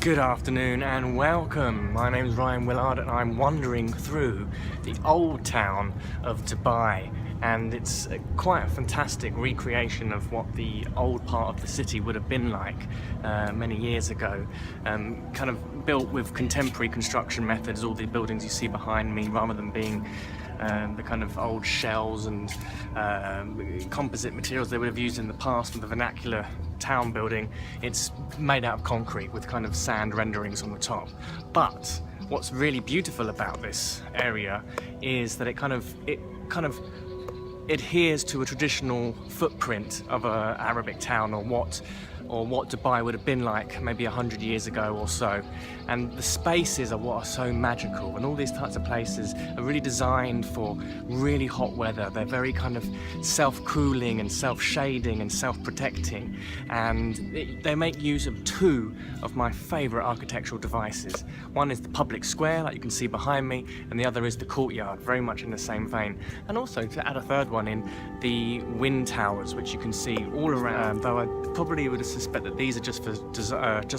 Good afternoon and welcome. My name is Rion Willard and I'm wandering through the old town of Dubai, and it's quite a fantastic recreation of what the old part of the city would have been like many years ago. Kind of built with contemporary construction methods. All the buildings you see behind me, rather than being the kind of old shells and composite materials they would have used in the past for the vernacular town building, it's made out of concrete with kind of sand renderings on the top. But what's really beautiful about this area is that it kind of adheres to a traditional footprint of an Arabic town, or what Dubai would have been like maybe 100 years ago or so. And the spaces are what are so magical, and all these types of places are really designed for really hot weather. They're very kind of self-cooling and self-shading and self-protecting, and they make use of two of my favourite architectural devices. One is the public square, like you can see behind me, and the other is the courtyard, very much in the same vein. And also, to add a third one in, the wind towers, which you can see all around, though I probably would suspect that these are just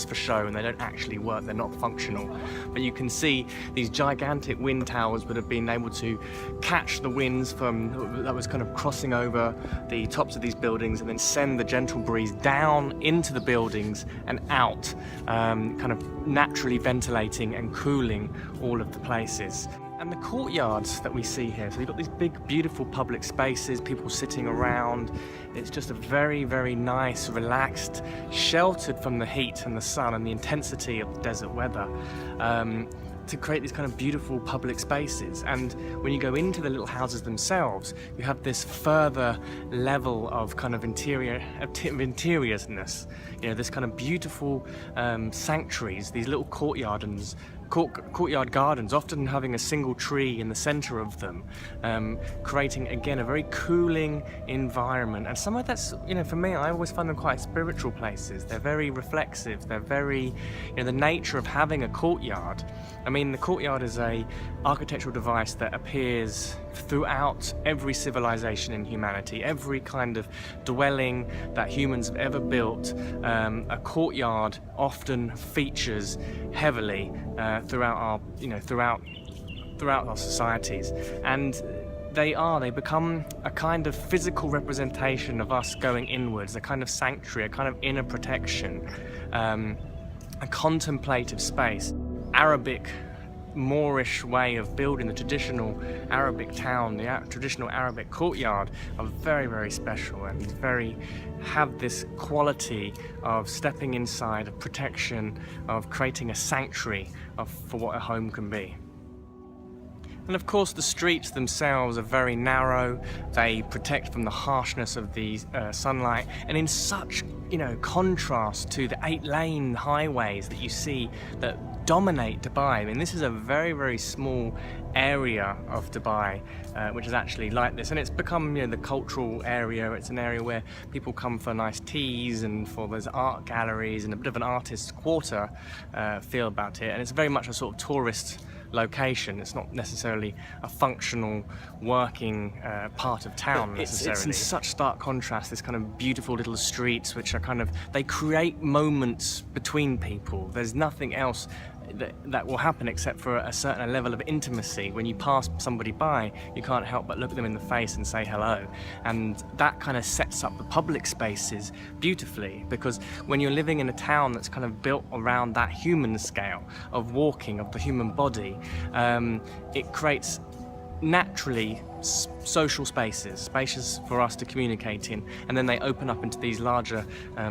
for show and they don't actually work, they're not functional. But you can see these gigantic wind towers would have been able to catch the winds that was kind of crossing over the tops of these buildings, and then send the gentle breeze down into the buildings and out, kind of naturally ventilating and cooling all of the places. And the courtyards that we see here, so you've got these big, beautiful public spaces, people sitting around. It's just a very, very nice, relaxed, sheltered from the heat and the sun and the intensity of the desert weather, to create these kind of beautiful public spaces. And when you go into the little houses themselves, you have this further level of kind of interiousness. You know, this kind of beautiful sanctuaries, these little courtyard gardens, often having a single tree in the center of them, creating again a very cooling environment. And some of that's, you know, for me, I always find them quite spiritual places. They're very reflexive. They're very, you know, the nature of having a courtyard. I mean, the courtyard is a architectural device that appears throughout every civilization in humanity. Every kind of dwelling that humans have ever built, a courtyard often features heavily throughout our societies. And they become a kind of physical representation of us going inwards, a kind of sanctuary, a kind of inner protection, a contemplative space. Have Moorish way of building the traditional Arabic town, the traditional Arabic courtyard, are very, very special, and have this quality of stepping inside, of protection, of creating a sanctuary for what a home can be. And of course, the streets themselves are very narrow. They protect from the harshness of the sunlight, and in such, you know, contrast to the 8-lane highways that you see that dominate Dubai. I mean, this is a very, very small area of Dubai, which is actually like this, and it's become, you know, the cultural area. It's an area where people come for nice teas and for those art galleries, and a bit of an artist's quarter feel about it. And it's very much a sort of tourist location. It's not necessarily a functional working part of town necessarily. It's in such stark contrast, this kind of beautiful little streets which are kind of, they create moments between people. There's nothing else that will happen except for a certain level of intimacy. When you pass somebody by, you can't help but look them in the face and say hello. And that kind of sets up the public spaces beautifully, because when you're living in a town that's kind of built around that human scale of walking, of the human body, it creates naturally social spaces for us to communicate in, and then they open up into these larger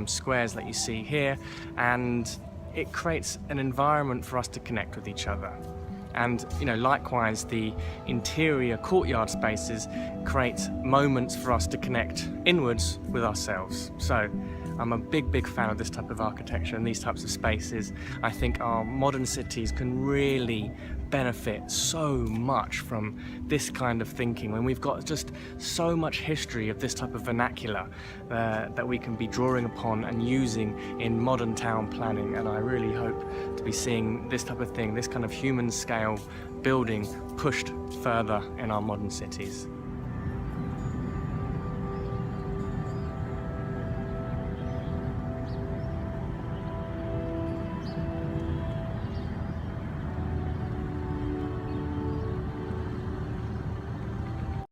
squares that you see here, and it creates an environment for us to connect with each other. And, you know, likewise, the interior courtyard spaces create moments for us to connect inwards with ourselves. So I'm a big, big fan of this type of architecture and these types of spaces. I think our modern cities can really benefit so much from this kind of thinking, when we've got just so much history of this type of vernacular that we can be drawing upon and using in modern town planning. And I really hope to be seeing this type of thing, this kind of human scale building, pushed further in our modern cities.